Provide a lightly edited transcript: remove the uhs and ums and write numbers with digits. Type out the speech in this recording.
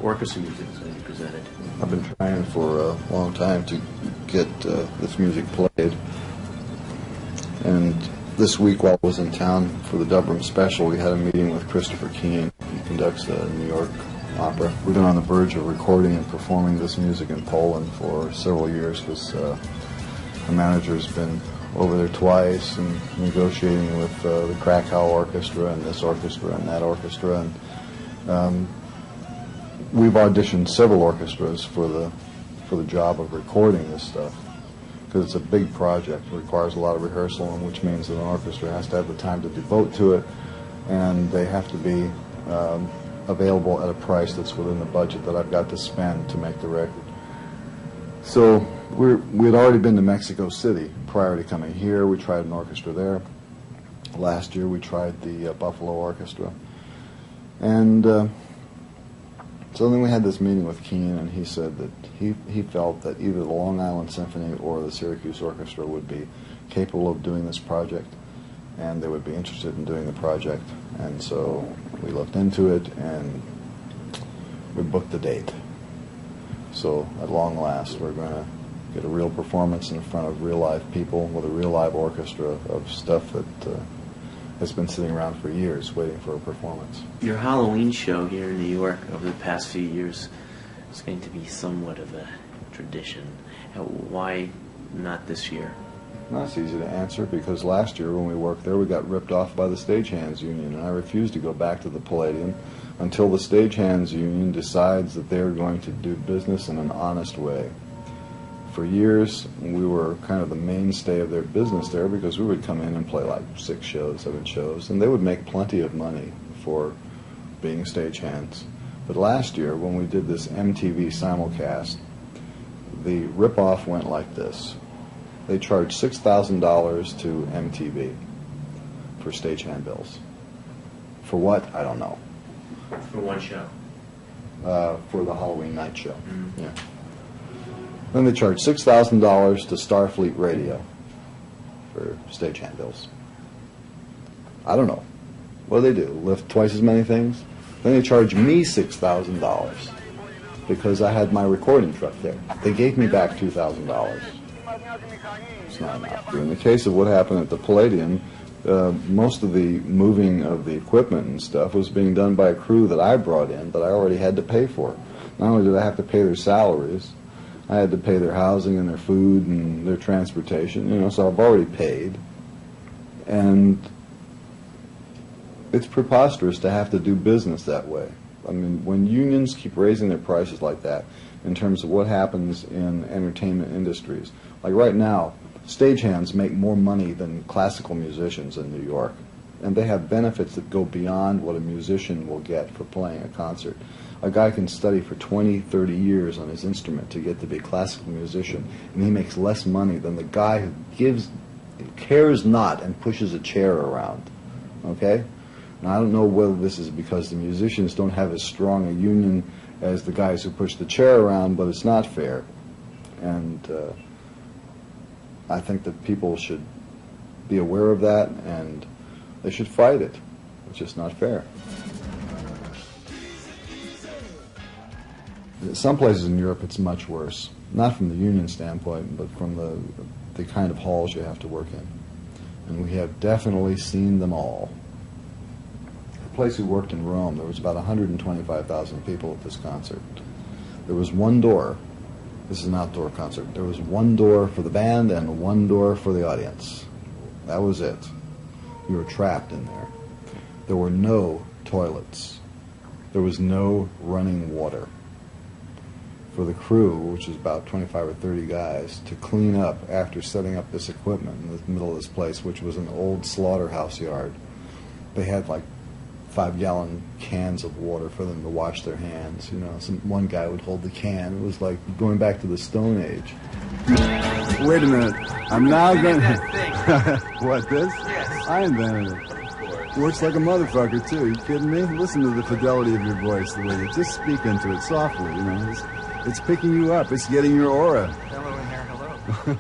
orchestra music is going to be presented? I've been trying for a long time to get this music played. And this week, while I was in town for the Dubroom Special, we had a meeting with Christopher Keane. He conducts the New York Opera. We've been on the verge of recording and performing this music in Poland for several years because the manager's been over there twice and negotiating with the Krakow Orchestra and this orchestra and that orchestra. And we've auditioned several orchestras for the job of recording this stuff because it's a big project. It requires a lot of rehearsal, which means that an orchestra has to have the time to devote to it, and they have to be available at a price that's within the budget that I've got to spend to make the record. So we had already been to Mexico City prior to coming here. We tried an orchestra there. Last year we tried the Buffalo Orchestra. And so then we had this meeting with Keane, and he said that he felt that either the Long Island Symphony or the Syracuse Orchestra would be capable of doing this project, and they would be interested in doing the project. And so we looked into it, and we booked the date. So at long last, we're going to get a real performance in front of real live people with a real live orchestra of stuff that has been sitting around for years waiting for a performance. Your Halloween show here in New York over the past few years is going to be somewhat of a tradition. Why not this year? Well, that's easy to answer, because last year when we worked there, we got ripped off by the Stagehands Union, and I refused to go back to the Palladium until the Stagehands Union decides that they're going to do business in an honest way. For years, we were kind of the mainstay of their business there because we would come in and play like 6 shows, 7 shows, and they would make plenty of money for being stagehands. But last year, when we did this MTV simulcast, the ripoff went like this. They charged $6,000 to MTV for stagehand bills. For what? I don't know. For one show? For the Halloween night show. Mm-hmm. Yeah. Then they charged $6,000 to Starfleet Radio for stagehand bills. I don't know. What do they do? Lift twice as many things? Then they charged me $6,000 because I had my recording truck there. They gave me back $2,000. It's not enough. In the case of what happened at the Palladium, most of the moving of the equipment and stuff was being done by a crew that I brought in that I already had to pay for. Not only did I have to pay their salaries, I had to pay their housing and their food and their transportation, so I've already paid. And it's preposterous to have to do business that way. I mean, when unions keep raising their prices like that in terms of what happens in entertainment industries, like right now, stagehands make more money than classical musicians in New York. And they have benefits that go beyond what a musician will get for playing a concert. A guy can study for 20, 30 years on his instrument to get to be a classical musician, and he makes less money than the guy who cares not and pushes a chair around. Okay? Now, I don't know whether this is because the musicians don't have as strong a union as the guys who push the chair around, but it's not fair. And I think that people should be aware of that, and they should fight it. It's just not fair. Some places in Europe it's much worse. Not from the union standpoint, but from the kind of halls you have to work in. And we have definitely seen them all. The place we worked in Rome, there was about 125,000 people at this concert. There was one door. This is an outdoor concert. There was one door for the band and one door for the audience. That was it. You were trapped in there. There were no toilets. There was no running water. For the crew, which was about 25 or 30 guys, to clean up after setting up this equipment in the middle of this place, which was an old slaughterhouse yard. They had like 5-gallon cans of water for them to wash their hands. One guy would hold the can. It was like going back to the Stone Age. Wait a minute. I'm now going to... What, this? Yes. I invented it. Works like a motherfucker, too. You kidding me? Listen to the fidelity of your voice, the way you just speak into it softly, It's picking you up. It's getting your aura. Hello in here, hello.